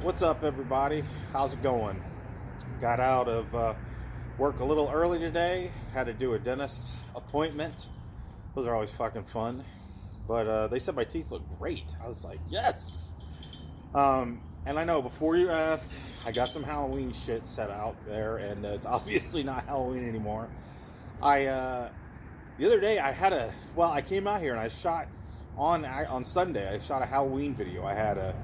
What's up, everybody? How's it going? Got out of work a little early today. Had to do a dentist's appointment. Those are always fucking fun. But they said my teeth look great. I was like, yes! And I know, before you ask, I got some Halloween shit set out there, and it's obviously not Halloween anymore. The other day, I came out here and I shot on Sunday. I shot a Halloween video. I had a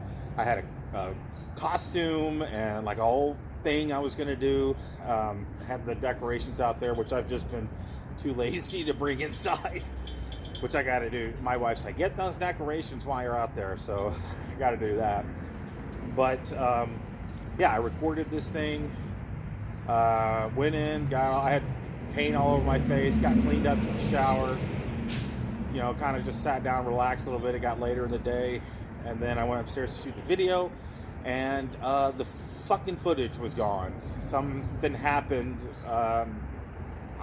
costume and like a whole thing I was gonna do. Have the decorations out there, which I've just been too lazy to bring inside. Which I got to do. My wife's like, get those decorations while you're out there, so I got to do that. But yeah, I recorded this thing. Went in, I had paint all over my face, got cleaned up to the shower. You know, kind of just sat down, relaxed a little bit. It got later in the day, and then I went upstairs to shoot the video, and the fucking footage was gone. Something happened. I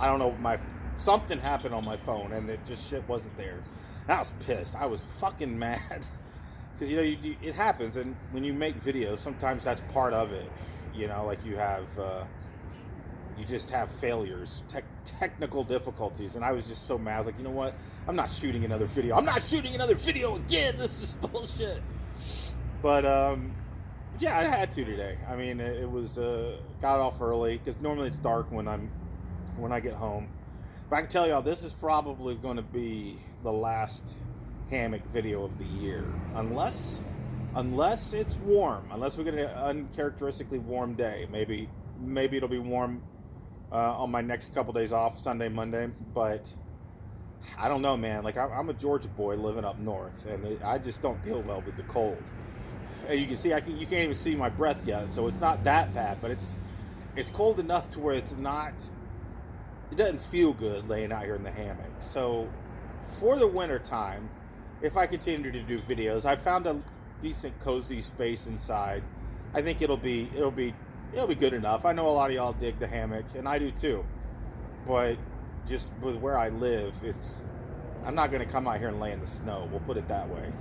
don't know. Something happened on my phone, and it just shit wasn't there. And I was pissed. I was fucking mad. Because, it happens, and when you make videos, sometimes that's part of it. Like you just have failures, technical difficulties, and I was just so mad. I was like, you know what? I'm not shooting another video. I'm not shooting another video again. This is bullshit. But, yeah, I had to today. I mean, it was, got off early, because normally it's dark when I get home. But I can tell y'all, this is probably going to be the last hammock video of the year, unless it's warm, unless we get an uncharacteristically warm day. Maybe it'll be warm on my next couple days off, Sunday, Monday. But I don't know, man. Like, I'm a Georgia boy living up north, and I just don't deal well with the cold. And you can see, you can't even see my breath yet, so it's not that bad. But it's cold enough to where it doesn't feel good laying out here in the hammock. So for the winter time, if I continue to do videos, I found a decent cozy space inside. I think it'll be good enough. I know a lot of y'all dig the hammock, and I do too. But just with where I live, I'm not going to come out here and lay in the snow. We'll put it that way,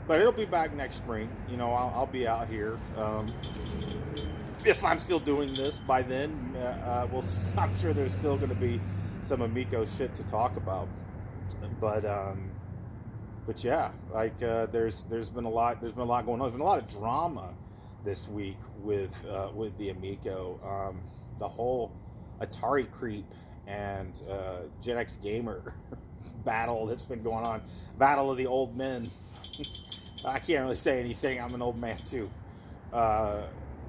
But it'll be back next spring. I'll be out here. If I'm still doing this by then, I'm sure there's still going to be some Amico shit to talk about. But yeah, like there's been a lot going on. There's been a lot of drama this week with the Amico. The whole Atari creep and Gen X gamer battle that's been going on. Battle of the old men. I can't really say anything. I'm an old man too.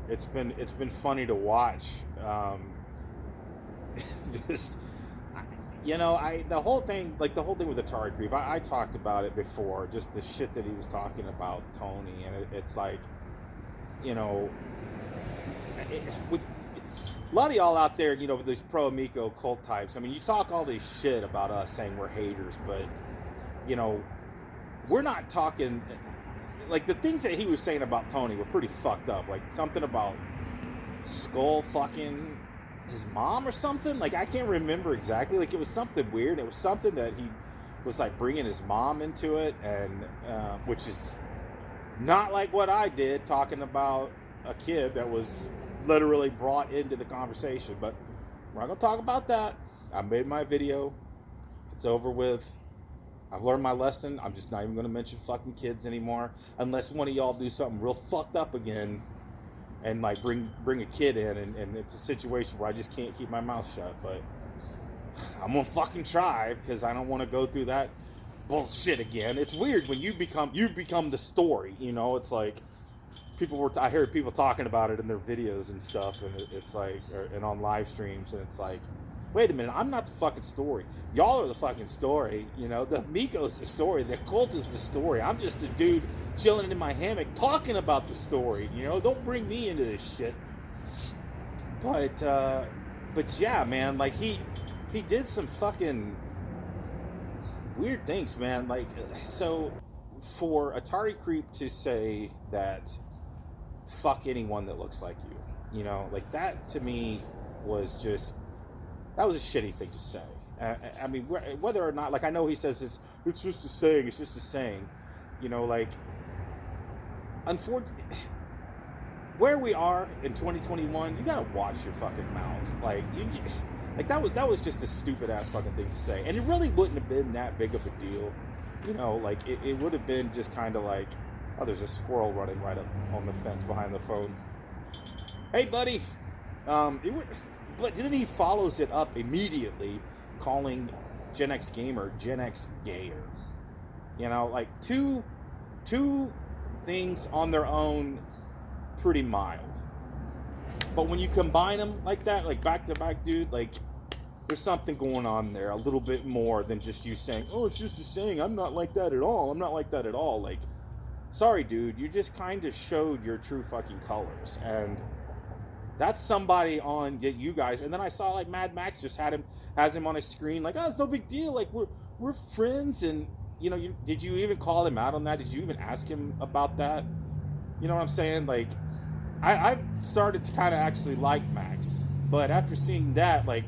It's been funny to watch. The whole thing with Atari creep. I talked about it before. Just the shit that he was talking about Tony, and it's like, with a lot of y'all out there, with these pro Amico cult types. I mean, you talk all this shit about us saying we're haters, but we're not talking. Like, the things that he was saying about Tony were pretty fucked up. Like, something about skull fucking his mom or something. Like, I can't remember exactly. Like, it was something weird. It was something that he was, like, bringing his mom into it, and which is not like what I did, talking about a kid that was literally brought into the conversation. But we're not going to talk about that. I made my video. It's over with. I've learned my lesson. I'm just not even going to mention fucking kids anymore, unless one of y'all do something real fucked up again and like bring a kid in, and it's a situation where I just can't keep my mouth shut. But I'm gonna fucking try, because I don't want to go through that bullshit again. It's weird when you become the story. It's like I heard people talking about it in their videos and stuff, and it's like, and on live streams, and it's like, wait a minute, I'm not the fucking story. Y'all are the fucking story. The Amico's the story. The cult is the story. I'm just a dude chilling in my hammock talking about the story. Don't bring me into this shit. But yeah, man, like he did some fucking weird things, man. Like, so for Atari Creep to say that fuck anyone that looks like you, like, that to me was just, that was a shitty thing to say. I mean, whether or not, like, I know he says it's just a saying, like, unfortunately, where we are in 2021, you gotta watch your fucking mouth. Like that was just a stupid ass fucking thing to say, and it really wouldn't have been that big of a deal, you know. Like it would have been just kind of like, oh, there's a squirrel running right up on the fence behind the phone. Hey, buddy. But then he follows it up immediately, calling Gen X Gamer Gen X Gayer. You know, like two things on their own, pretty mild. But when you combine them like that, like back to back, dude, like there's something going on there, a little bit more than just you saying, oh, it's just a saying, I'm not like that at all. I'm not like that at all. Like, sorry, dude, you just kind of showed your true fucking colors. And that's somebody on you guys. And then I saw like Mad Max just has him on his screen, like, oh, it's no big deal. Like we're friends. And you know, did you even call him out on that? Did you even ask him about that? You know what I'm saying? Like, I started to kind of actually like Max, but after seeing that, like,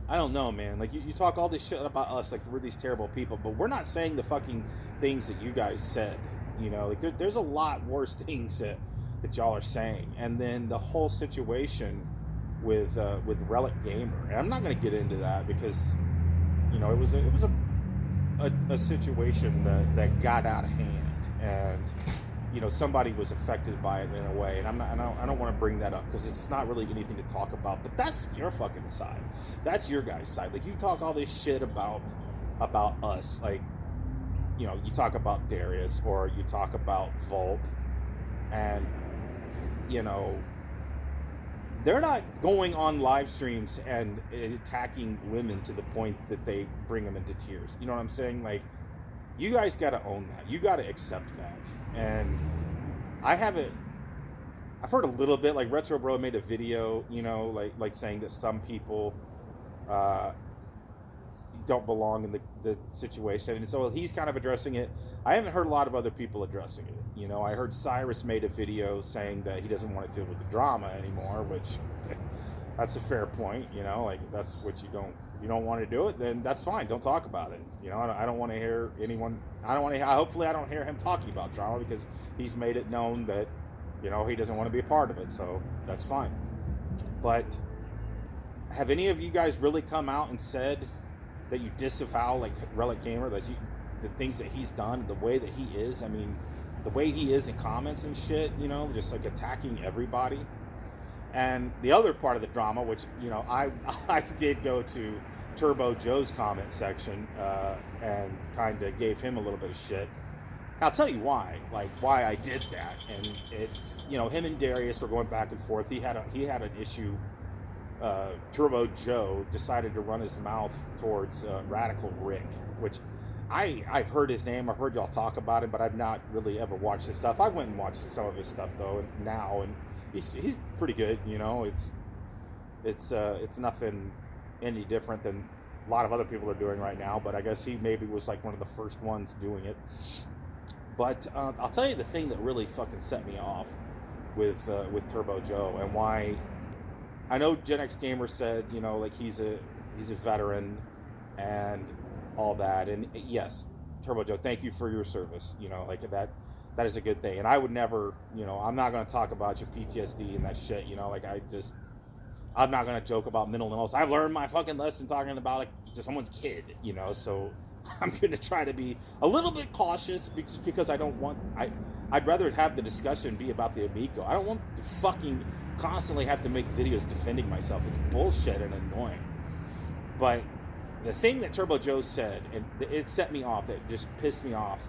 I don't know, man. Like, you talk all this shit about us, like we're these terrible people, but we're not saying the fucking things that you guys said. You know, like there's a lot worse things that y'all are saying. And then the whole situation with Relic Gamer, and I'm not going to get into that because, you know, it was a situation that got out of hand, and you know, somebody was affected by it in a way, and I don't want to bring that up because it's not really anything to talk about. But that's your fucking side. That's your guys' side. Like, you talk all this shit about us, like, you know, you talk about Darius or you talk about Volp, and you know, they're not going on live streams and attacking women to the point that they bring them into tears. You know what I'm saying? Like, you guys got to own that. You got to accept that. And I've heard a little bit, like Retro Bro made a video, you know, like saying that some people don't belong in the situation. And so he's kind of addressing it. I haven't heard a lot of other people addressing it. You know, I heard Cyrus made a video saying that he doesn't want to deal with the drama anymore, which that's a fair point. You know, like, if that's what you don't want to do it, then that's fine. Don't talk about it. You know, I don't want to hear anyone. Hopefully I don't hear him talking about drama, because he's made it known that, you know, he doesn't want to be a part of it. So that's fine. But have any of you guys really come out and said that you disavow, like, Relic Gamer, that the things that he's done, the way that he is? I mean, the way he is in comments and shit, you know, just like attacking everybody. And the other part of the drama, which, you know, I did go to Turbo Joe's comment section and kind of gave him a little bit of shit. I'll tell you why I did that. And it's, you know, him and Darius were going back and forth. He had an issue. Turbo Joe decided to run his mouth towards Radical Rick, which I've heard his name. I've heard y'all talk about him, but I've not really ever watched his stuff. I went and watched some of his stuff though, and he's pretty good. You know, it's nothing any different than a lot of other people are doing right now. But I guess he maybe was like one of the first ones doing it. But I'll tell you the thing that really fucking set me off with Turbo Joe, and why. I know Gen X Gamer said, you know, like, he's a veteran and all that, and yes, Turbo Joe, thank you for your service. You know, like, that is a good thing. And I would never, you know, I'm not going to talk about your PTSD and that shit. You know, like, I'm not going to joke about mental illness. I've learned my fucking lesson talking about, like, just someone's kid. You know, so I'm going to try to be a little bit cautious because I'd rather have the discussion be about the Amico. I don't want to fucking constantly have to make videos defending myself. It's bullshit and annoying. But the thing that Turbo Joe said, and it set me off, that just pissed me off,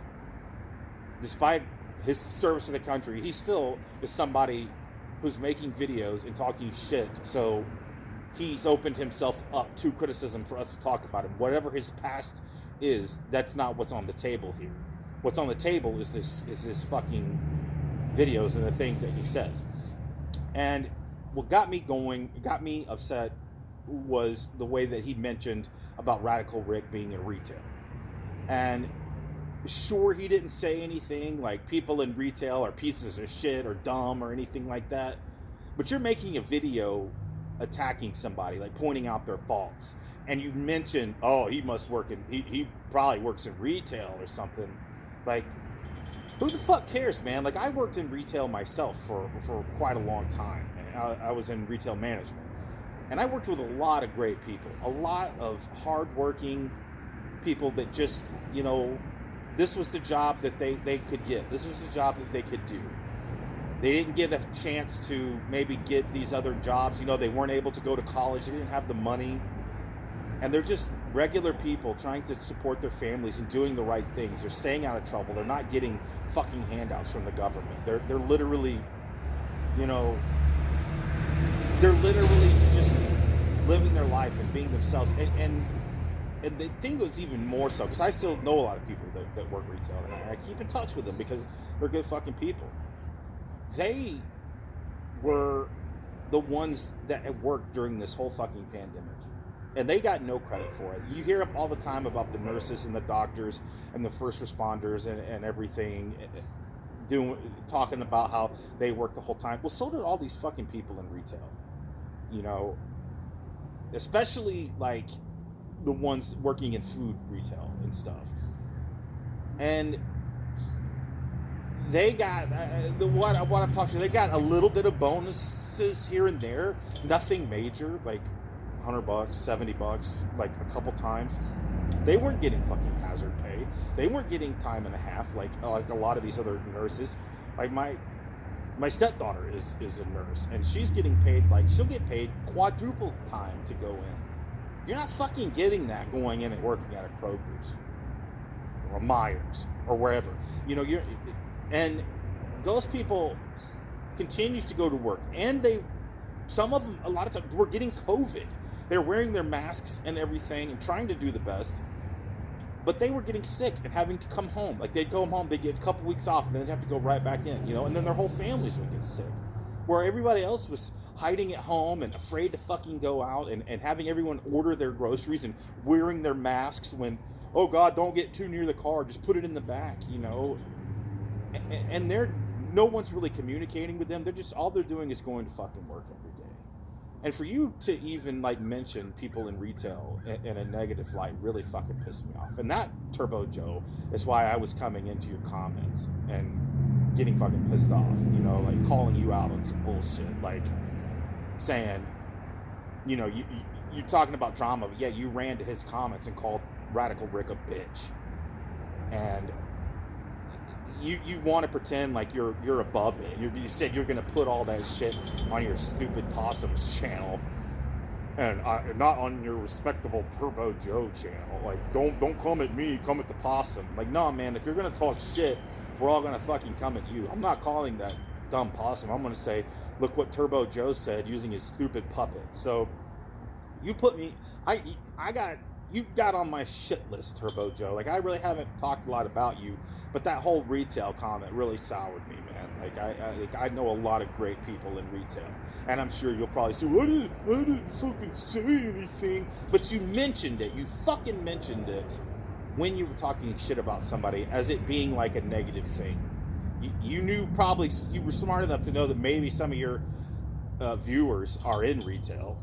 despite his service to the country, he still is somebody who's making videos and talking shit. So he's opened himself up to criticism for us to talk about him. Whatever his past is, that's not what's on the table here. What's on the table is this fucking videos and the things that he says. And what got me upset was the way that he mentioned about Radical Rick being in retail. And sure, he didn't say anything like people in retail are pieces of shit or dumb or anything like that, but you're making a video attacking somebody, like pointing out their faults, and you mention, oh, he must work in, he probably works in retail or something. Like, who the fuck cares, man? Like, I worked in retail myself for quite a long time. I was in retail management. And I worked with a lot of great people, a lot of hardworking people that just, you know, this was the job that they could get. This was the job that they could do. They didn't get a chance to maybe get these other jobs. You know, they weren't able to go to college. They didn't have the money. And they're just regular people trying to support their families and doing the right things. They're staying out of trouble. They're not getting fucking handouts from the government. They're literally, you know, they're literally just living their life and being themselves. And the thing was even more so, because I still know a lot of people that work retail, and I keep in touch with them because they're good fucking people. They were the ones that had worked during this whole fucking pandemic. And they got no credit for it. You hear all the time about the nurses and the doctors and the first responders and everything talking about how they worked the whole time. Well, so did all these fucking people in retail. You know, especially like the ones working in food retail and stuff. And they got what I'm talking about. They got a little bit of bonuses here and there, nothing major, like $100, $70, like a couple times. They weren't getting fucking hazard pay. They weren't getting time and a half like a lot of these other nurses. Like my stepdaughter is a nurse, and she's getting paid, like, she'll get paid quadruple time to go in. You're not fucking getting that going in and working at a Kroger's or Myers or wherever. You know, and those people continue to go to work, and some of them, a lot of times, were getting COVID. They're wearing their masks and everything and trying to do the best, but they were getting sick and having to come home. Like, they'd go home, they'd get a couple weeks off, and then they'd have to go right back in, you know, and then their whole families would get sick. Where everybody else was hiding at home and afraid to fucking go out and having everyone order their groceries and wearing their masks when, oh God, don't get too near the car, just put it in the back, you know. And no one's really communicating with them. They're just, all they're doing is going to fucking work every day. And for you to even like mention people in retail in a negative light really fucking pissed me off. And that, Turbo Joe, is why I was coming into your comments and getting fucking pissed off, you know, like calling you out on some bullshit, like saying, you know, you're talking about drama, but yeah, you ran to his comments and called Radical Rick a bitch. And you want to pretend like you're above it. You said you're going to put all that shit on your stupid Possums channel, and not on your respectable Turbo Joe channel. Like, don't come at me, come at the Possum. Like, no, man, if you're going to talk shit, we're all going to fucking come at you. I'm not calling that dumb Possum. I'm going to say, look what Turbo Joe said using his stupid puppet. So you put me, you got on my shit list, Turbo Joe. Like, I really haven't talked a lot about you, but that whole retail comment really soured me, man. Like, I know a lot of great people in retail, and I'm sure you'll probably say, I didn't fucking say anything, but you mentioned it. You fucking mentioned it when you were talking shit about somebody as it being like a negative thing. You knew, probably, you were smart enough to know that maybe some of your viewers are in retail,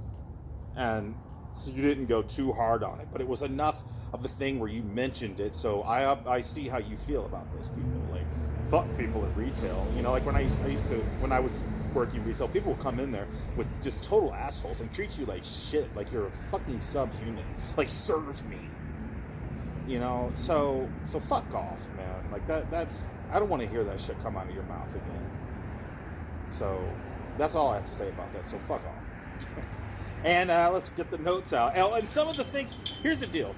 and so you didn't go too hard on it, but it was enough of a thing where you mentioned it. So I see how you feel about those people. Like, fuck people at retail. You know, like when I used to when I was working retail, people would come in there with just total assholes and treat you like shit, like you're a fucking subhuman. Like, serve me. You know, so fuck off, man. Like, that's, I don't want to hear that shit come out of your mouth again. So that's all I have to say about that. So fuck off. And let's get the notes out. And some of the things, here's the deal.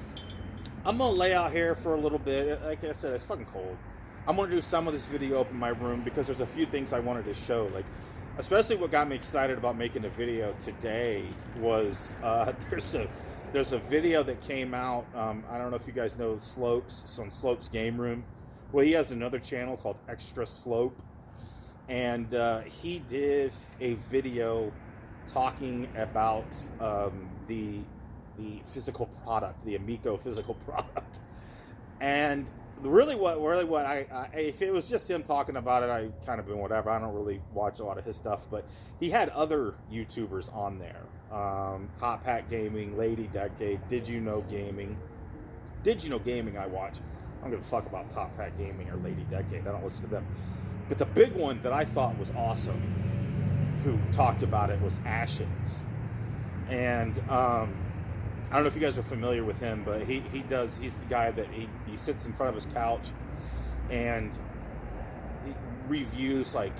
I'm going to lay out here for a little bit. Like I said, it's fucking cold. I'm going to do some of this video up in my room because there's a few things I wanted to show. Like, especially what got me excited about making a video today was there's a video that came out. I don't know if you guys know Slopes. It's on Slopes Game Room. Well, he has another channel called Extra Slope. And he did a video talking about the physical product, the Amico physical product. And really what I if it was just him talking about it, I kind of been whatever. I don't really watch a lot of his stuff, but he had other YouTubers on there. Top Hat Gaming, Lady Decade, Did You Know Gaming I watch. I don't give a fuck about Top Hat Gaming or Lady Decade. I don't listen to them. But the big one that I thought was awesome, who talked about it, was Ashens. And I don't know if you guys are familiar with him, but he's the guy that he sits in front of his couch and he reviews, like,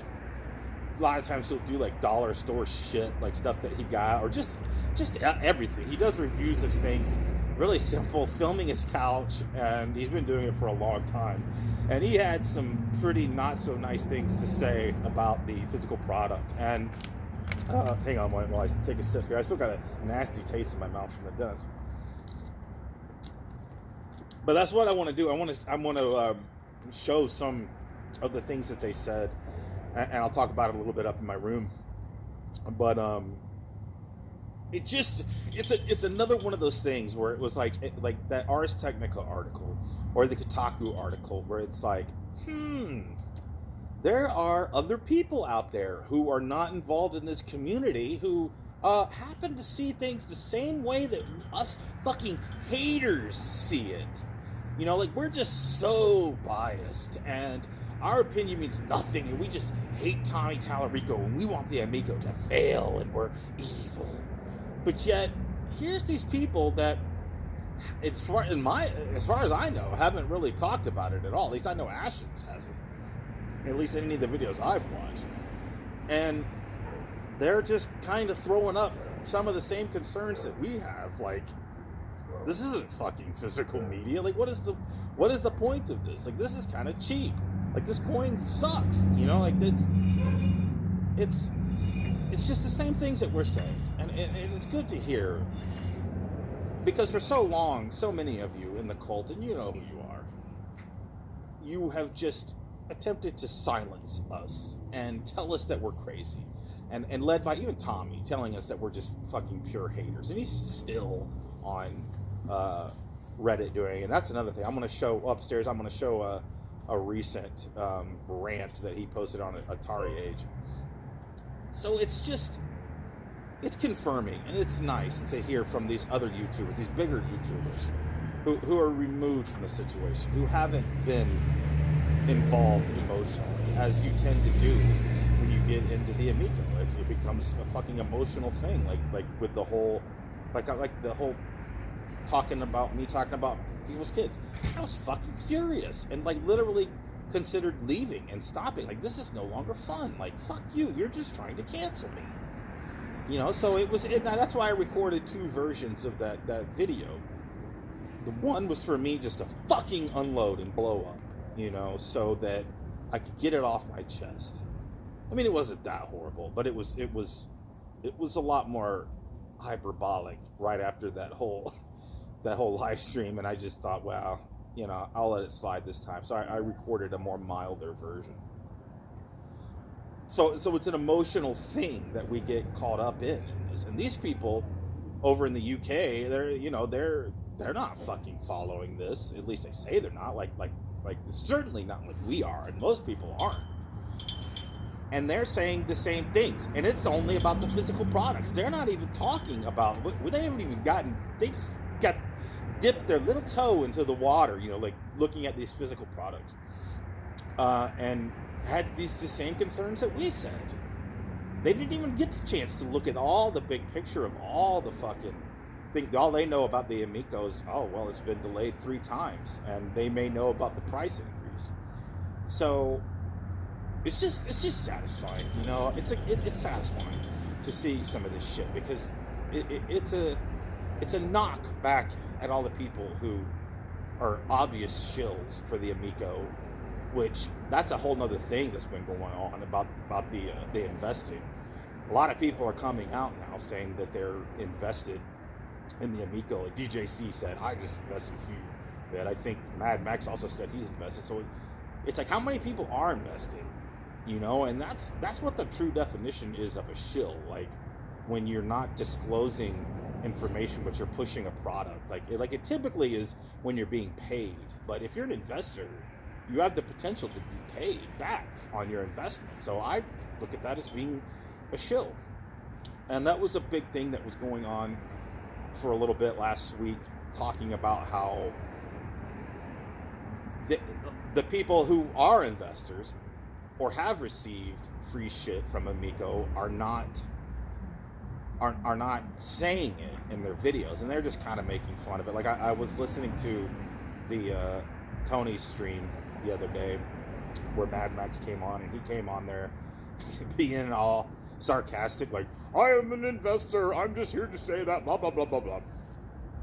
a lot of times he'll do like dollar store shit, like stuff that he got, or just everything. He does reviews of things, really simple, filming his couch, and he's been doing it for a long time. And he had some pretty not so nice things to say about the physical product. And hang on while I take a sip here. I still got a nasty taste in my mouth from the dentist. But that's what I want to do. I want to show some of the things that they said, and I'll talk about it a little bit up in my room. But it's another one of those things where it was like that Ars Technica article or the Kotaku article where it's like, there are other people out there who are not involved in this community who happen to see things the same way that us fucking haters see it. You know, like, we're just so biased, and our opinion means nothing, and we just hate Tommy Tallarico, and we want the Amico to fail, and we're evil. But yet, here's these people that, as far as I know, haven't really talked about it at all. At least I know Ashens hasn't. At least in any of the videos I've watched. And they're just kind of throwing up some of the same concerns that we have. Like, this isn't fucking physical media. Like, what is the point of this? Like, this is kind of cheap. Like, this coin sucks. You know, like, it's just the same things that we're saying. And it's good to hear. Because for so long, so many of you in the cult, and you know who you are, you have just attempted to silence us and tell us that we're crazy. And led by even Tommy telling us that we're just fucking pure haters. And he's still on Reddit doing it. And that's another thing. I'm going to show upstairs, I'm going to show a recent rant that he posted on Atari Age. So it's confirming, and it's nice to hear from these other YouTubers, these bigger YouTubers, who are removed from the situation, who haven't been involved emotionally, as you tend to do when you get into the Amico. It becomes a fucking emotional thing, like with the whole, like the whole talking about people's kids. I was fucking furious, and like literally considered leaving and stopping. Like, this is no longer fun. Like, fuck you, you're just trying to cancel me. You know, so that's why I recorded two versions of that video. The one was for me just to fucking unload and blow up, you know, so that I could get it off my chest. I mean, it wasn't that horrible, but it was a lot more hyperbolic right after that whole live stream, and I just thought, wow, you know, I'll let it slide this time. So I recorded a more milder version. So it's an emotional thing that we get caught up in this. And these people over in the UK, they're not fucking following this. At least they say they're not. Like certainly not like we are, and most people aren't. And they're saying the same things, and it's only about the physical products. They're not even talking about they haven't even gotten. They just dipped their little toe into the water, you know, like looking at these physical products, and had the same concerns that we said. They didn't even get the chance to look at all the big picture of all the fucking thing. All they know about the Amico is, oh well, it's been delayed 3 times, and they may know about the price increase. So it's just satisfying, you know. It's satisfying to see some of this shit, because it's a knock back at all the people who are obvious shills for the Amico, which that's a whole nother thing that's been going on about the investing. A lot of people are coming out now saying that they're invested in the Amico. Like DJC said, I just invested a few. That I think Mad Max also said he's invested. So it's like, how many people are investing? You know, and that's what the true definition is of a shill. Like, when you're not disclosing information, but you're pushing a product. Like it typically is when you're being paid. But if you're an investor, you have the potential to be paid back on your investment. So I look at that as being a shill. And that was a big thing that was going on for a little bit last week, talking about how the, the people who are investors or have received free shit from Amico are not saying it in their videos, and they're just kind of making fun of it. Like I was listening to the Tony stream the other day where Mad Max came on, and he came on there being all sarcastic, like, I am an investor, I'm just here to say that, blah, blah, blah, blah, blah.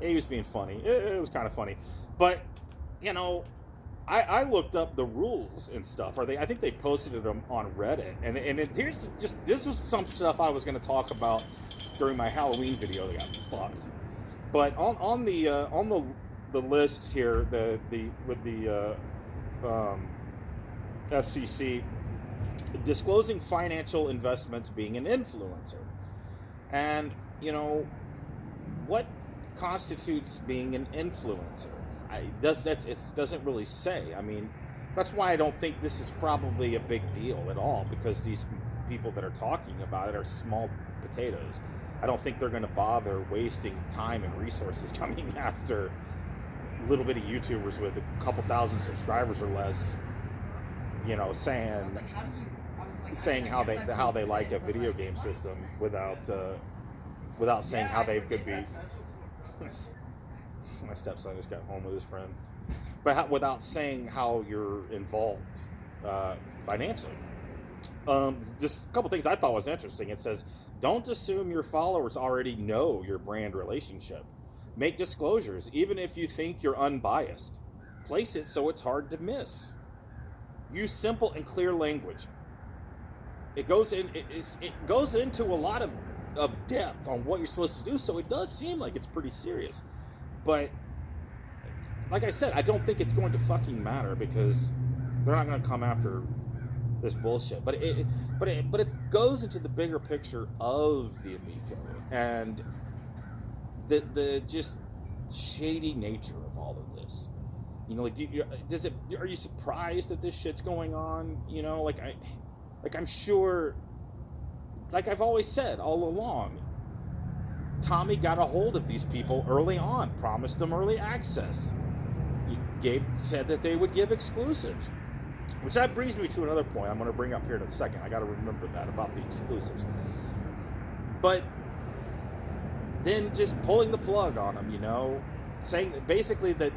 He was being funny. It was kind of funny. But, you know, I looked up the rules and stuff. I think they posted them on Reddit. And this was some stuff I was going to talk about during my Halloween video that got fucked. But on the list here, with the FCC, disclosing financial investments, being an influencer, and you know what constitutes being an influencer. It doesn't really say. I mean, that's why I don't think this is probably a big deal at all, because these people that are talking about it are small potatoes. I don't think they're going to bother wasting time and resources coming after little bitty YouTubers with a couple thousand subscribers or less, you know, saying how they like a video game system without saying how they could be. My stepson just got home with his friend, but without saying how you're involved financially. Just a couple things I thought was interesting. It says, don't assume your followers already know your brand relationship. Make disclosures, even if you think you're unbiased. Place it so it's hard to miss. Use simple and clear language. It goes into a lot of depth on what you're supposed to do, so it does seem like it's pretty serious. But like I said, I don't think it's going to fucking matter, because they're not going to come after this bullshit. But it goes into the bigger picture of the Amico and the just shady nature of all of this. You know, like, are you surprised that this shit's going on? You know, I'm sure, like I've always said all along, Tommy got a hold of these people early on, promised them early access. He said that they would give exclusives, which that brings me to another point I'm going to bring up here in a second. I got to remember that about the exclusives. But then just pulling the plug on them, you know, saying basically that,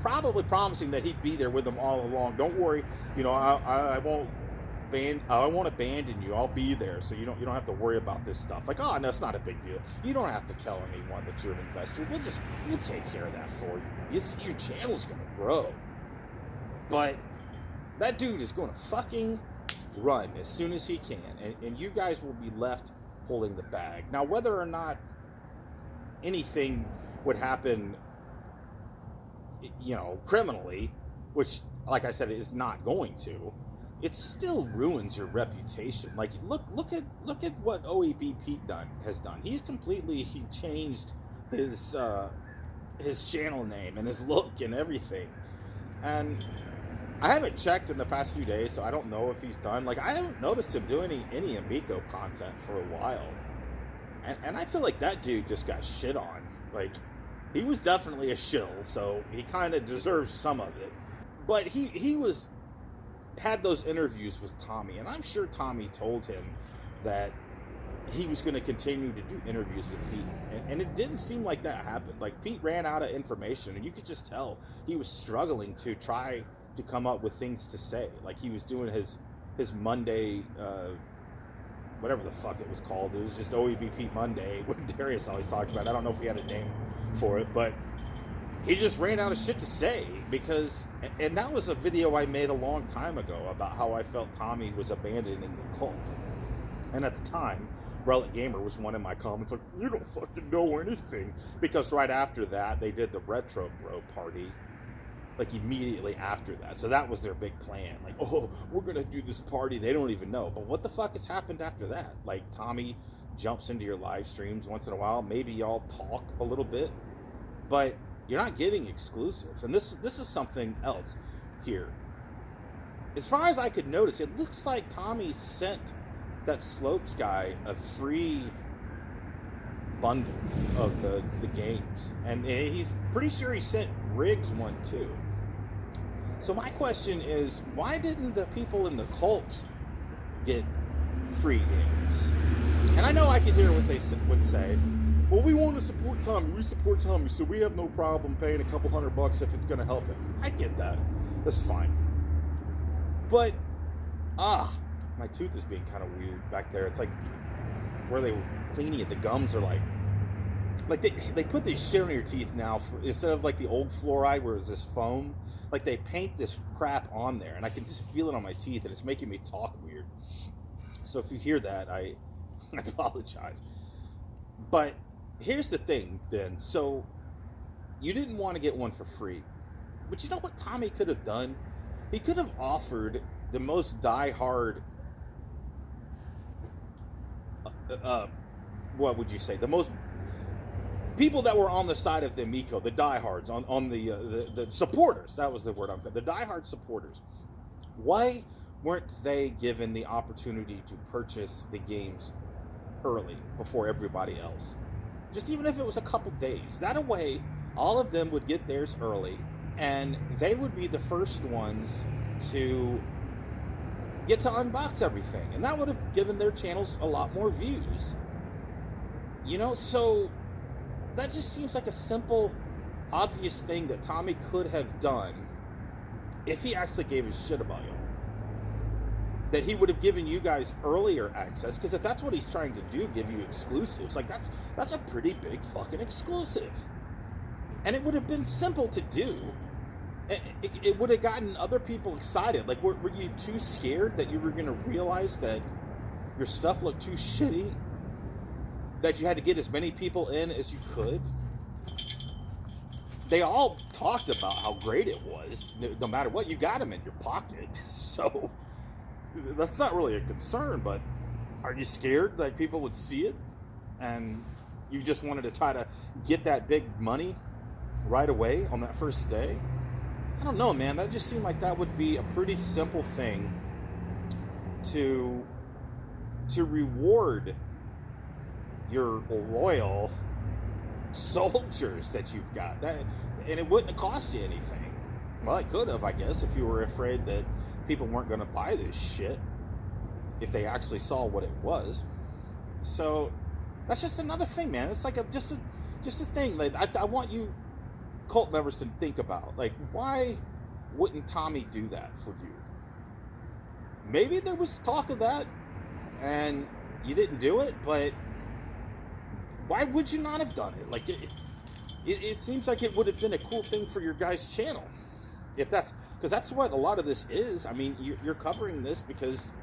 probably promising that he'd be there with them all along. Don't worry, you know, I won't abandon you. I'll be there, so you don't have to worry about this stuff. Like, oh, no, it's not a big deal. You don't have to tell anyone that you're an investor. We'll take care of that for you. Your channel's gonna grow. But that dude is going to fucking run as soon as he can, and you guys will be left holding the bag. Now, whether or not anything would happen, you know, criminally, which, like I said, it is not going to, it still ruins your reputation. Like, look at what OEB Pete has done. He changed his channel name and his look and everything. And I haven't checked in the past few days, so I don't know if he's done. Like, I haven't noticed him doing any Amico content for a while. And I feel like that dude just got shit on. Like, he was definitely a shill, so he kind of deserves some of it. But he had those interviews with Tommy, and I'm sure Tommy told him that he was going to continue to do interviews with Pete, and it didn't seem like that happened. Like, Pete ran out of information, and you could just tell he was struggling to try to come up with things to say. Like, he was doing his Monday, whatever the fuck it was called. It was just OEB Pete Monday, what Darius always talked about. I don't know if he had a name for it, but he just ran out of shit to say, because, and that was a video I made a long time ago about how I felt Tommy was abandoning the cult. And at the time, Relic Gamer was one in my comments like, you don't fucking know anything, because right after that, they did the Retro Bro party, like immediately after that. So that was their big plan. Like, oh, we're going to do this party. They don't even know. But what the fuck has happened after that? Like, Tommy jumps into your live streams once in a while. Maybe y'all talk a little bit, but you're not getting exclusives. And this is something else here. As far as I could notice, it looks like Tommy sent that Slopes guy a free bundle of the games. And he's pretty sure he sent Riggs one too. So my question is, why didn't the people in the cult get free games? And I know I could hear what they would say. Well, we want to support Tommy. We support Tommy, so we have no problem paying a couple $100 if it's going to help him. I get that. That's fine. But, my tooth is being kind of weird back there. It's like where they were cleaning it. The gums are like they put this shit on your teeth now instead of like the old fluoride where it was this foam. Like they paint this crap on there, and I can just feel it on my teeth, and it's making me talk weird. So if you hear that, I apologize. But here's the thing, then. So you didn't want to get one for free, but you know what Tommy could have done? He could have offered the most die-hard, what would you say? The most people that were on the side of the Amico, the diehards, on the supporters. That was the word I'm. The diehard supporters. Why weren't they given the opportunity to purchase the games early before everybody else? Just even if it was a couple days. That way, all of them would get theirs early, and they would be the first ones to get to unbox everything, and that would have given their channels a lot more views. You know, so that just seems like a simple, obvious thing that Tommy could have done if he actually gave a shit about y'all. That he would have given you guys earlier access, because if that's what he's trying to do, give you exclusives, like that's a pretty big fucking exclusive. And it would have been simple to do. It would have gotten other people excited. Like, were you too scared that you were going to realize that your stuff looked too shitty, that you had to get as many people in as you could? They all talked about how great it was. No matter what, you got them in your pocket. So that's not really a concern, but are you scared that people would see it and you just wanted to try to get that big money right away on that first day? I don't know, man. That just seemed like that would be a pretty simple thing to reward your loyal soldiers that you've got. That, and it wouldn't have cost you anything. Well, it could have, I guess, if you were afraid that people weren't going to buy this shit if they actually saw what it was. So that's just another thing, man. It's like just a thing. Like I want you cult members to think about, like, why wouldn't Tommy do that for you? Maybe there was talk of that and you didn't do it, but why would you not have done it? Like, it seems like it would have been a cool thing for your guys' channel. If that's, because that's what a lot of this is. I mean, you're covering this because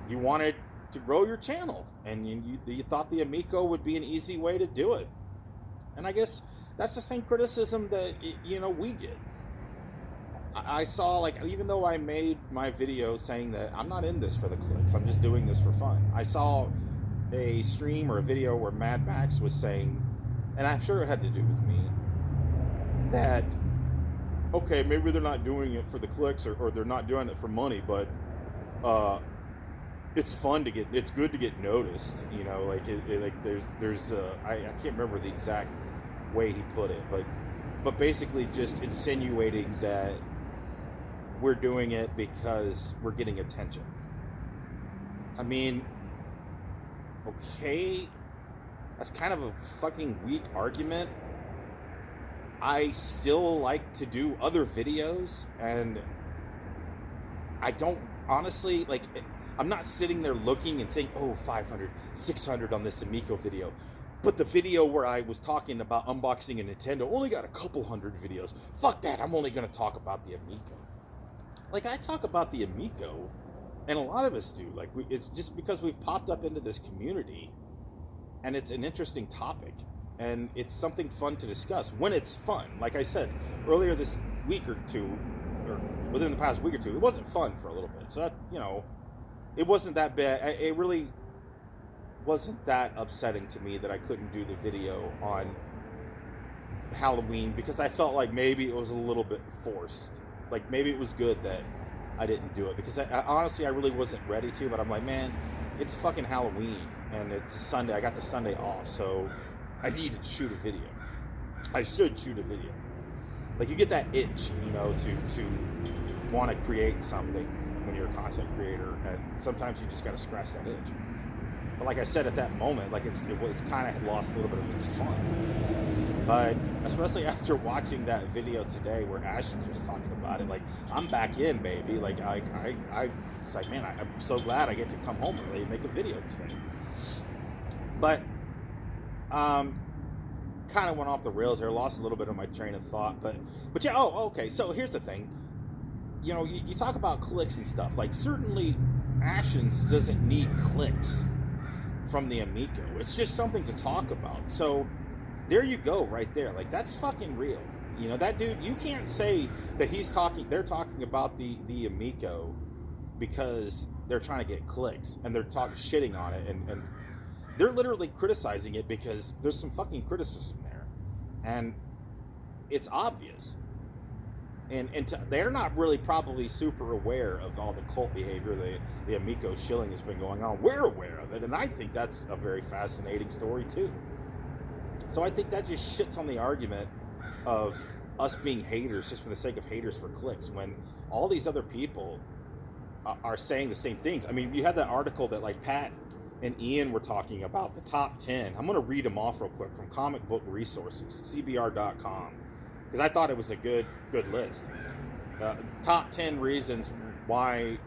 you wanted to grow your channel, and you thought the Amico would be an easy way to do it. And I guess that's the same criticism that, we get. I saw, like, even though I made my video saying that I'm not in this for the clicks, I'm just doing this for fun. I saw a stream or a video where Mad Max was saying, and I'm sure it had to do with me, that, okay, maybe they're not doing it for the clicks or they're not doing it for money, but it's fun to it's good to get noticed, like there's I can't remember the exact way he put it, but basically just insinuating that we're doing it because we're getting attention. I mean, okay, that's kind of a fucking weak argument. I still like to do other videos, and I don't, honestly, like, I'm not sitting there looking and saying, oh, 500, 600 on this Amico video. But the video where I was talking about unboxing a Nintendo only got a couple hundred views. Fuck that, I'm only going to talk about the Amico. Like, I talk about the Amico, and a lot of us do. Like, it's just because we've popped up into this community, and it's an interesting topic, and it's something fun to discuss when it's fun. Like I said earlier this week or two, or within the past week or two, it wasn't fun for a little bit. So that, it wasn't that bad. It really wasn't that upsetting to me that I couldn't do the video on Halloween, because I felt like maybe it was a little bit forced. Like, maybe it was good that I didn't do it, because I honestly, I really wasn't ready to, but I'm like, man, it's fucking Halloween, and it's a Sunday. I got the Sunday off, so I need to shoot a video. I should shoot a video. Like, you get that itch, you know, to want to create something when you're a content creator, and sometimes you just got to scratch that itch. But like I said, at that moment, like it's kind of had lost a little bit of its fun. But especially after watching that video today where Ashton was talking about it, like, I'm back in, baby. Like, it's like, man, I'm so glad I get to come home early and make a video today. But kind of went off the rails there, lost a little bit of my train of thought. But yeah, okay. So here's the thing. You know, you talk about clicks and stuff. Like, certainly Ashens doesn't need clicks from the Amico. It's just something to talk about. So there you go, right there. Like, that's fucking real. You know, that dude, you can't say that they're talking about the Amico because they're trying to get clicks and they're shitting on it, and they're literally criticizing it because there's some fucking criticism there, and it's obvious. And they're not really probably super aware of all the cult behavior, the Amico shilling has been going on. We're aware of it, and I think that's a very fascinating story too. So I think that just shits on the argument of us being haters just for the sake of haters for clicks, when all these other people are saying the same things. I mean, you had that article that, like, Pat and Ian were talking about, the top 10. I'm going to read them off real quick from Comic Book Resources, CBR.com, because I thought it was a good list. Top 10 reasons why,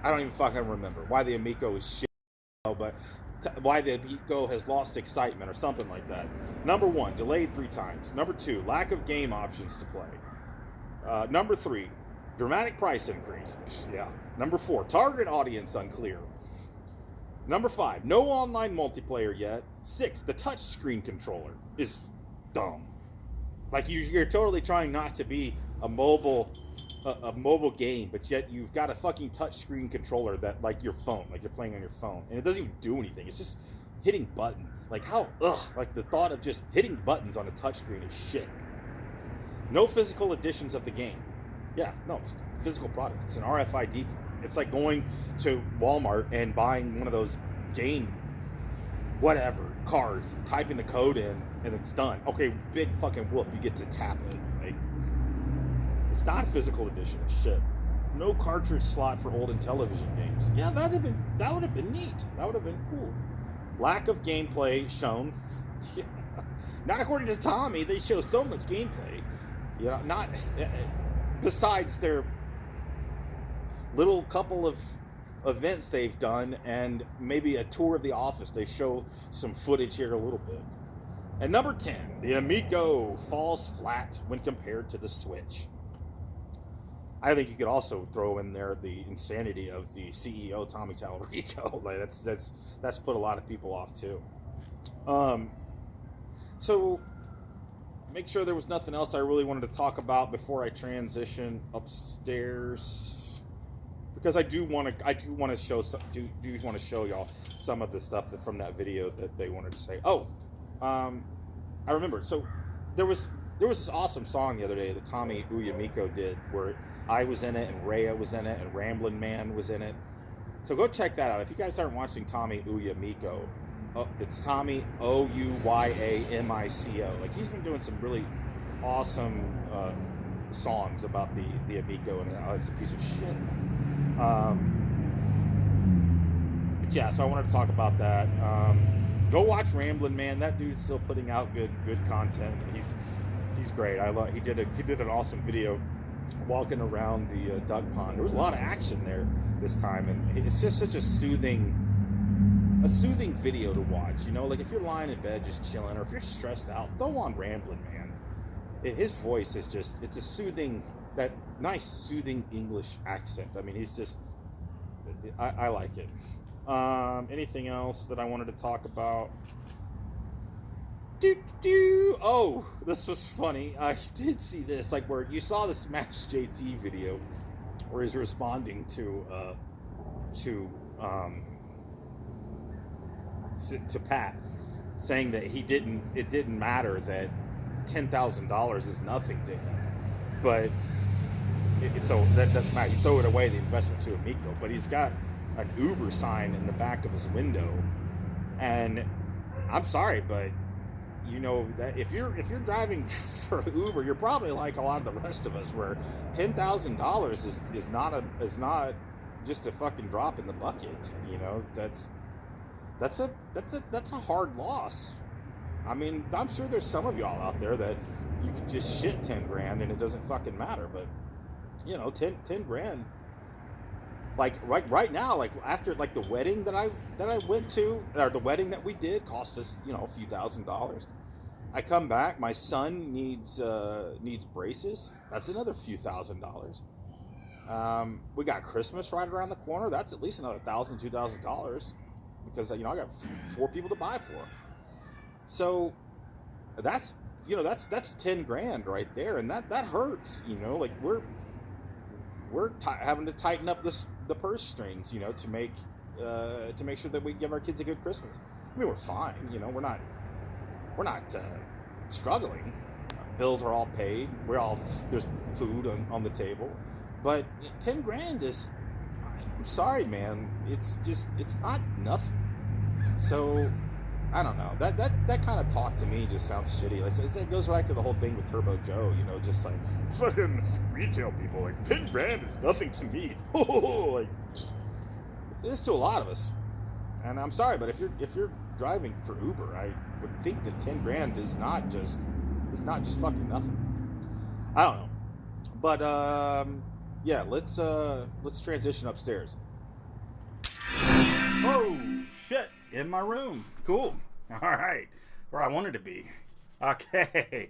I don't even fucking remember, why the Amico is shit, but why the Amico has lost excitement or something like that. Number 1, delayed 3 times. Number 2, lack of game options to play. Number 3, dramatic price increase. Yeah. Number 4, target audience unclear. Number 5, no online multiplayer yet. 6, the touchscreen controller is dumb. Like, you're totally trying not to be a mobile game, but yet you've got a fucking touchscreen controller that, like your phone, like you're playing on your phone, and it doesn't even do anything. It's just hitting buttons. Like, how, like, the thought of just hitting buttons on a touchscreen is shit. No physical editions of the game. Yeah, no, it's a physical product. It's an RFID card. It's like going to Walmart and buying one of those game whatever cards, typing the code in, and it's done. Okay, big fucking whoop, you get to tap it. Like, it's not a physical edition of shit. No cartridge slot for old Intellivision games. Yeah, that would have been neat. That would have been cool. Lack of gameplay shown. Not according to Tommy. They show so much gameplay. You know, not besides their little couple of events they've done and maybe a tour of the office. They show some footage here a little bit. And number 10, the Amico falls flat when compared to the Switch. I think you could also throw in there the insanity of the CEO Tommy Tallarico. Like, that's put a lot of people off too. So make sure there was nothing else I really wanted to talk about before I transition upstairs, because I do want to show y'all some of the stuff from that video that they wanted to say. I remember. So there was this awesome song the other day that Tommy Amico did, where I was in it and Rhea was in it and Ramblin' Man was in it. So go check that out. If you guys aren't watching Tommy Amico, it's Tommy Oyamico. Like, he's been doing some really awesome songs about the Amico, and it's a piece of shit. But yeah, so I wanted to talk about that. Go watch Ramblin' Man. That dude's still putting out good content. He's great. He did an awesome video walking around the duck pond. There was a lot of action there this time, and it's just such a soothing video to watch. You know, like, if you're lying in bed just chilling, or if you're stressed out, throw on Ramblin' Man. His voice is it's a soothing, that nice soothing English accent. I mean, he's just, I like it. Anything else that I wanted to talk about? Oh, this was funny. I did see this, like, where you saw the Smash JT video where he's responding to Pat, saying that it didn't matter, that $10,000 is nothing to him, but so that doesn't matter. You throw it away, the investment to Amico, but he's got an Uber sign in the back of his window, and I'm sorry, but you know that if you're driving for Uber, you're probably like a lot of the rest of us, where $10,000 is not just a fucking drop in the bucket. You know, that's a hard loss. I mean, I'm sure there's some of y'all out there that you could just shit 10 grand and it doesn't fucking matter. But you know, 10 grand. Like right now, like after like the wedding that I went to, or the wedding that we did, cost us, you know, a few $1,000s. I come back, my son needs braces. That's another few $1,000s. We got Christmas right around the corner. That's at least another $1,000, $2,000, because you know I got 4 people to buy for. So that's, you know, that's 10 grand right there, and that hurts. You know, like we're having to tighten up the purse strings, you know, to make sure that we give our kids a good Christmas. I mean, we're fine. You know, we're not struggling. Bills are all paid. There's food on the table, but 10 grand is, I'm sorry, man. It's not nothing. So I don't know. That kind of talk to me just sounds shitty. It goes right to the whole thing with Turbo Joe. You know, just like fucking retail people. Like 10 grand is nothing to me. Like it is to a lot of us. And I'm sorry, but if you're driving for Uber, I would think that 10 grand is not just fucking nothing. I don't know. But yeah, let's transition upstairs. Oh shit, in my room. Cool. All right, where I wanted to be. Okay,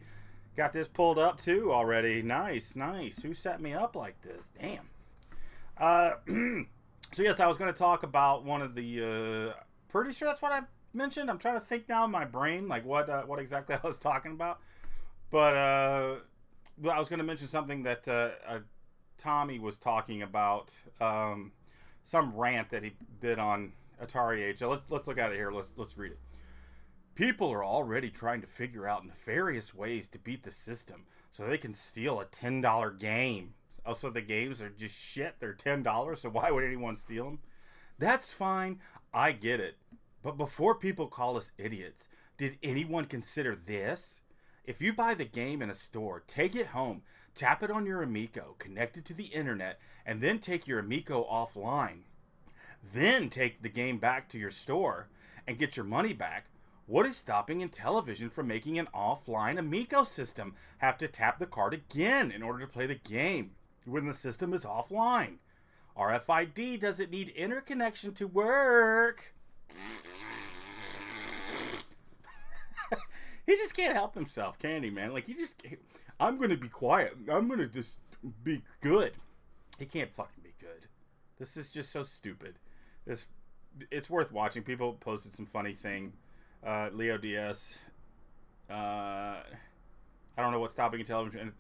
got this pulled up too already. Nice. Who set me up like this? Damn. So yes, I was going to talk about one of the. Pretty sure that's what I mentioned. I'm trying to think now in my brain, like what exactly I was talking about. But I was going to mention something that Tommy was talking about. Some rant that he did on Atari HL. Let's look at it here. Let's read it. People are already trying to figure out nefarious ways to beat the system so they can steal a $10 game. Also, the games are just shit. They're $10, so why would anyone steal them? That's fine. I get it. But before people call us idiots, did anyone consider this? If you buy the game in a store, take it home, tap it on your Amico, connect it to the internet, and then take your Amico offline. Then take the game back to your store and get your money back. What is stopping Intellivision from making an offline Amico system? Have to tap the card again in order to play the game when the system is offline. RFID doesn't need interconnection to work. He just can't help himself, can he, man? Like, I'm going to be quiet. I'm going to just be good. He can't fucking be good. This is just so stupid. It's worth watching. People posted some funny thing. Leo DS. I don't know what's stopping Intellivision.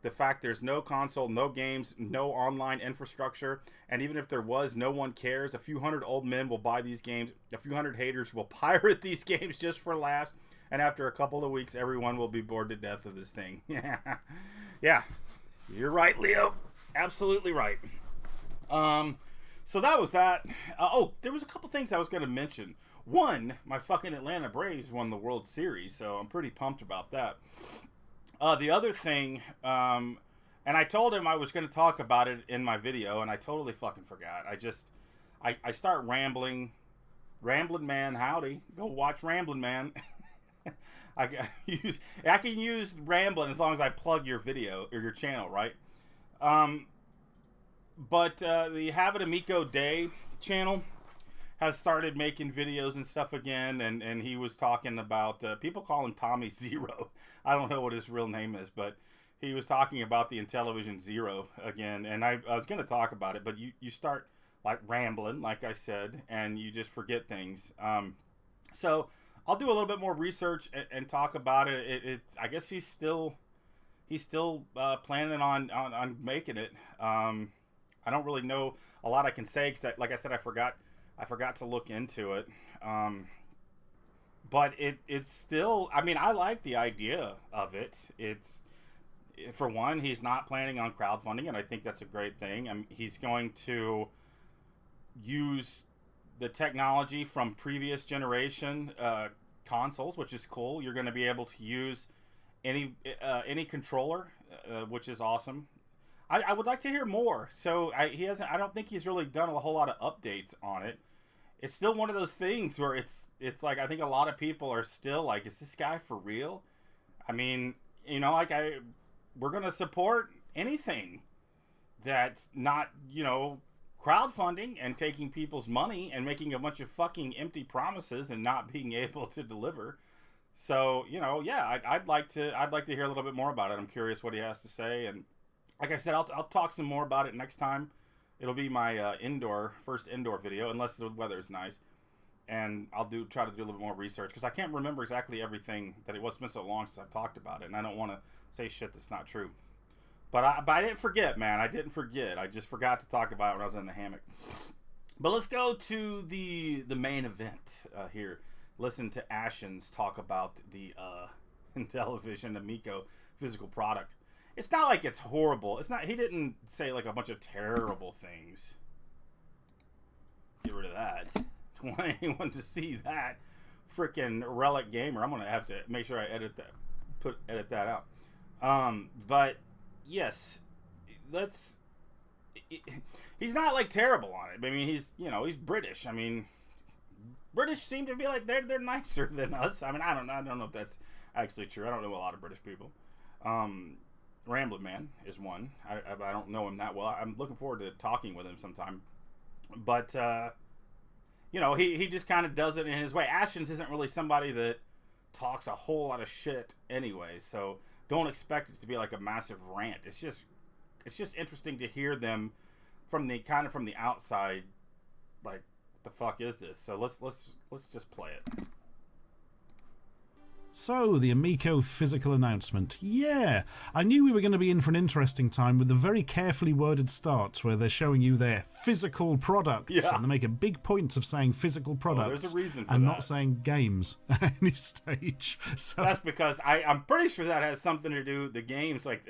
The fact there's no console, no games, no online infrastructure, and even if there was, no one cares. A few hundred old men will buy these games. A few hundred haters will pirate these games just for laughs. And after a couple of weeks, everyone will be bored to death of this thing. Yeah, you're right, Leo. Absolutely right. So that was that. There was a couple things I was going to mention. One, my fucking Atlanta Braves won the World Series, so I'm pretty pumped about that. The other thing, and I told him I was going to talk about it in my video, and I totally fucking forgot. I start rambling. Ramblin' Man, howdy. Go watch Ramblin' Man. I can use Ramblin' as long as I plug your video or your channel, right? But the Have It Amico Day channel has started making videos and stuff again, and he was talking about, people call him Tommy Zero. I don't know what his real name is, but he was talking about the Intellivision Zero again, and I was going to talk about it, but you start like rambling, like I said, and you just forget things. So I'll do a little bit more research and talk about it. I guess he's still planning on making it. I don't really know a lot I can say because, like I said, I forgot to look into it. But it's still, I mean, I like the idea of it. It's, for one, he's not planning on crowdfunding, and I think that's a great thing. He's going to use the technology from previous generation consoles, which is cool. You're going to be able to use any controller, which is awesome. I would like to hear more. So he hasn't. I don't think he's really done a whole lot of updates on it. It's still one of those things where it's like, I think a lot of people are still like, is this guy for real? I mean, you know, like we're gonna support anything that's not, you know, crowdfunding and taking people's money and making a bunch of fucking empty promises and not being able to deliver. So, you know, yeah, I'd like to hear a little bit more about it. I'm curious what he has to say, and like I said, I'll talk some more about it next time. It'll be my first indoor video, unless the weather is nice, and I'll try to do a little bit more research, because I can't remember exactly everything that it was. It's been so long since I've talked about it, and I don't want to say shit that's not true. But I didn't forget, man. I didn't forget. I just forgot to talk about it when I was in the hammock. But let's go to the main event here. Listen to Ashens talk about the Intellivision Amico physical product. It's not like it's horrible. It's not. He didn't say like a bunch of terrible things. Get rid of that. Don't want anyone to see that. Freaking Relic Gamer. I'm gonna have to make sure I edit that out. But yes, he's not like terrible on it. I mean, he's British. I mean, British seem to be like they're nicer than us. I mean, I don't know if that's actually true. I don't know a lot of British people. Ramblin' Man is one. I don't know him that well. I'm looking forward to talking with him sometime. But, you know, he just kind of does it in his way. Ashens isn't really somebody that talks a whole lot of shit anyway, so don't expect it to be like a massive rant. It's just interesting to hear them from the outside, like, what the fuck is this? So let's just play it. So, the Amico physical announcement. Yeah, I knew we were going to be in for an interesting time with the very carefully worded start where they're showing you their physical products. Yeah. And they make a big point of saying physical products there's a reason for and that. Not saying games at any stage. So that's because I'm pretty sure that has something to do with the games. Like,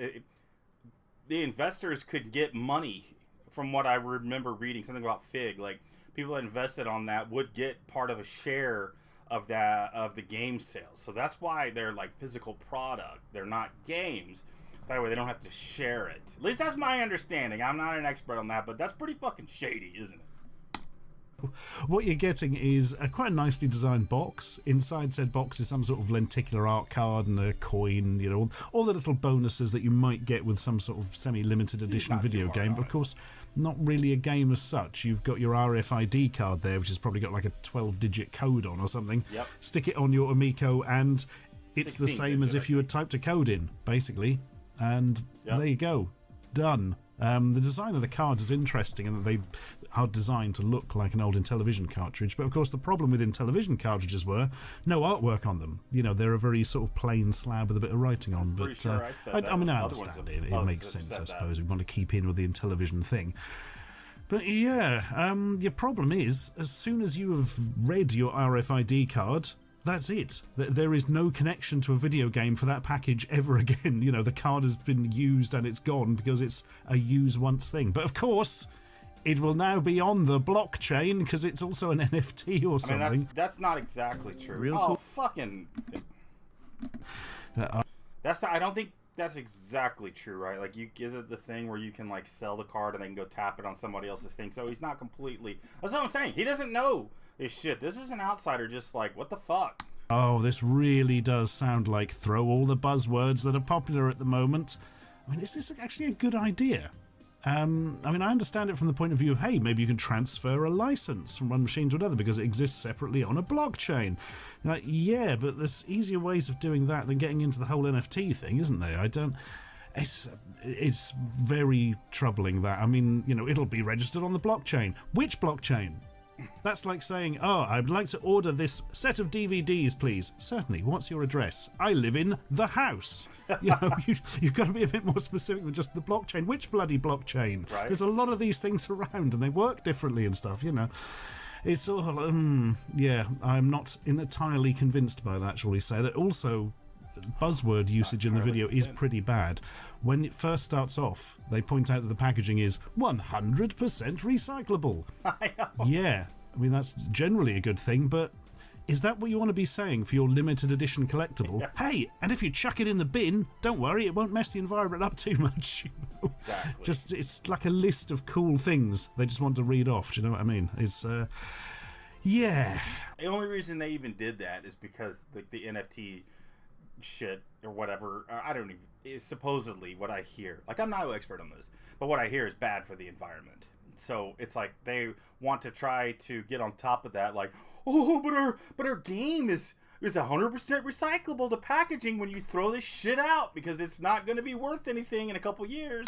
the investors could get money from what I remember reading, something about Fig. Like, people that invested on that would get part of a share of the game sales. So that's why they're like physical product. They're not games. That way they don't have to share it. At least that's my understanding. I'm not an expert on that, but that's pretty fucking shady, isn't it? What you're getting is a quite nicely designed box. Inside said box is some sort of lenticular art card and a coin, you know, all the little bonuses that you might get with some sort of semi-limited edition video game. But of course, not really a game as such. You've got your RFID card there, which has probably got like a 12-digit code on or something. Yep. Stick it on your Amico and it's the same as if you had typed a code in, basically. And there you go. Done. The design of the cards is interesting in that they are designed to look like an old Intellivision cartridge, but of course the problem with Intellivision cartridges were no artwork on them. You know, they're a very sort of plain slab with a bit of writing on. But sure I mean, I understand it. It makes sense, I suppose. We want to keep in with the Intellivision thing. But yeah, your problem is, as soon as you have read your RFID card, that's it. There is no connection to a video game for that package ever again. You know, the card has been used and it's gone because it's a use once thing. But of course, it will now be on the blockchain because it's also an NFT or something. I mean, that's not exactly true. Real cool. Fucking. I don't think that's exactly true, right? Like, is it the thing where you can like sell the card and then go tap it on somebody else's thing? So he's not completely. That's what I'm saying. He doesn't know this shit. This is an outsider, just like, what the fuck? Oh, this really does sound like throw all the buzzwords that are popular at the moment. I mean, is this actually a good idea? I mean, I understand it from the point of view of, hey, maybe you can transfer a license from one machine to another because it exists separately on a blockchain. Like, yeah, but there's easier ways of doing that than getting into the whole NFT thing, isn't there? It's very troubling that. I mean, you know, it'll be registered on the blockchain. Which blockchain? That's like saying, oh, I'd like to order this set of DVDs, please. Certainly. What's your address? I live in the house. You know, you've got to be a bit more specific than just the blockchain. Which bloody blockchain? Right. There's a lot of these things around and they work differently and stuff, you know. It's all, yeah, I'm not entirely convinced by that, shall we say. That also, buzzword usage in the video is pretty bad. When it first starts off, they point out that the packaging is 100% recyclable. I know. Yeah, I mean, that's generally a good thing, but Is that what you want to be saying for your limited edition collectible? Yeah. Hey, and if you chuck it in the bin, don't worry, it won't mess the environment up too much. Exactly. Just, it's like a list of cool things they just want to read off. Do you know what I mean? It's, yeah. The only reason they even did that is because the NFT shit or whatever, I don't even, is supposedly what I hear. Like, I'm not an expert on this, but what I hear is bad for the environment. So it's like they want to try to get on top of that, like, oh, but our game is 100% recyclable to packaging when you throw this shit out because it's not going to be worth anything in a couple years.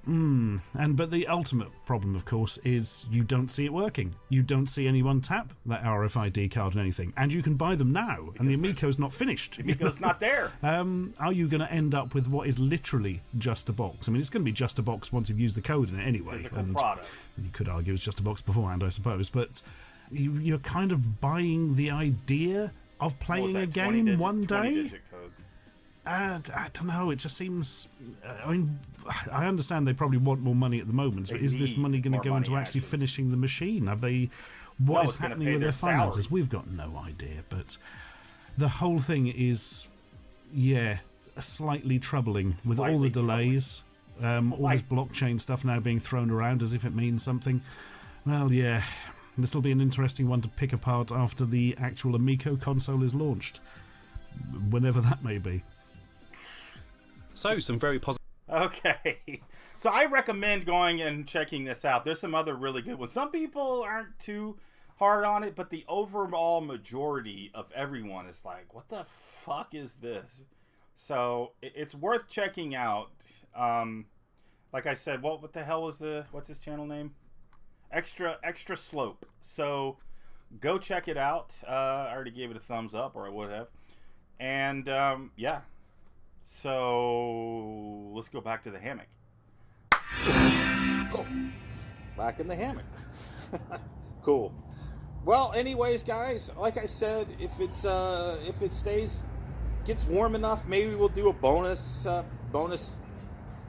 But the ultimate problem, of course, is you don't see it working. You don't see anyone tap that RFID card or anything, and you can buy them now, because and the Amico's not finished. The Amico's not there. Are you going to end up with what is literally just a box? I mean, it's going to be just a box once you've used the code in it anyway. Physical product. You could argue it's just a box beforehand, I suppose, but you're kind of buying the idea of playing a game one day. I don't know, it just seems... I mean, I understand they probably want more money at the moment, but is this money going to go into actually finishing the machine? Have they... What is happening with their finances? We've got no idea, but the whole thing is, slightly troubling with all the delays, all this blockchain stuff now being thrown around as if it means something. Well, yeah, this will be an interesting one to pick apart after the actual Amico console is launched, whenever that may be. So, some very positive... Okay. So I recommend going and checking this out. There's some other really good ones. Some people aren't too hard on it, but the overall majority of everyone is like, what the fuck is this? So it's worth checking out. Like I said, what the hell was what's his channel name? Extra Slope. So go check it out. I already gave it a thumbs up, or I would have. And yeah. So let's go back to the hammock. Oh, back in the hammock. Cool. Well, anyways, guys, like I said, if it gets warm enough, maybe we'll do a bonus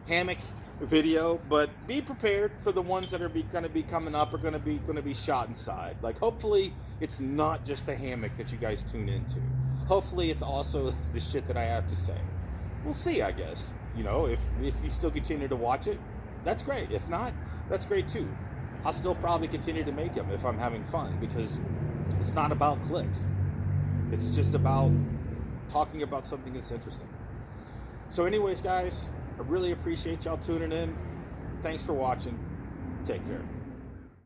hammock video. But be prepared for the ones that are going to be coming up are going to be shot inside. Like, hopefully, it's not just the hammock that you guys tune into. Hopefully, it's also the shit that I have to say. We'll see, I guess. You know, if you still continue to watch it, that's great. If not, that's great too. I'll still probably continue to make them if I'm having fun, because it's not about clicks. It's just about talking about something that's interesting. So anyways, guys, I really appreciate y'all tuning in. Thanks for watching. Take care.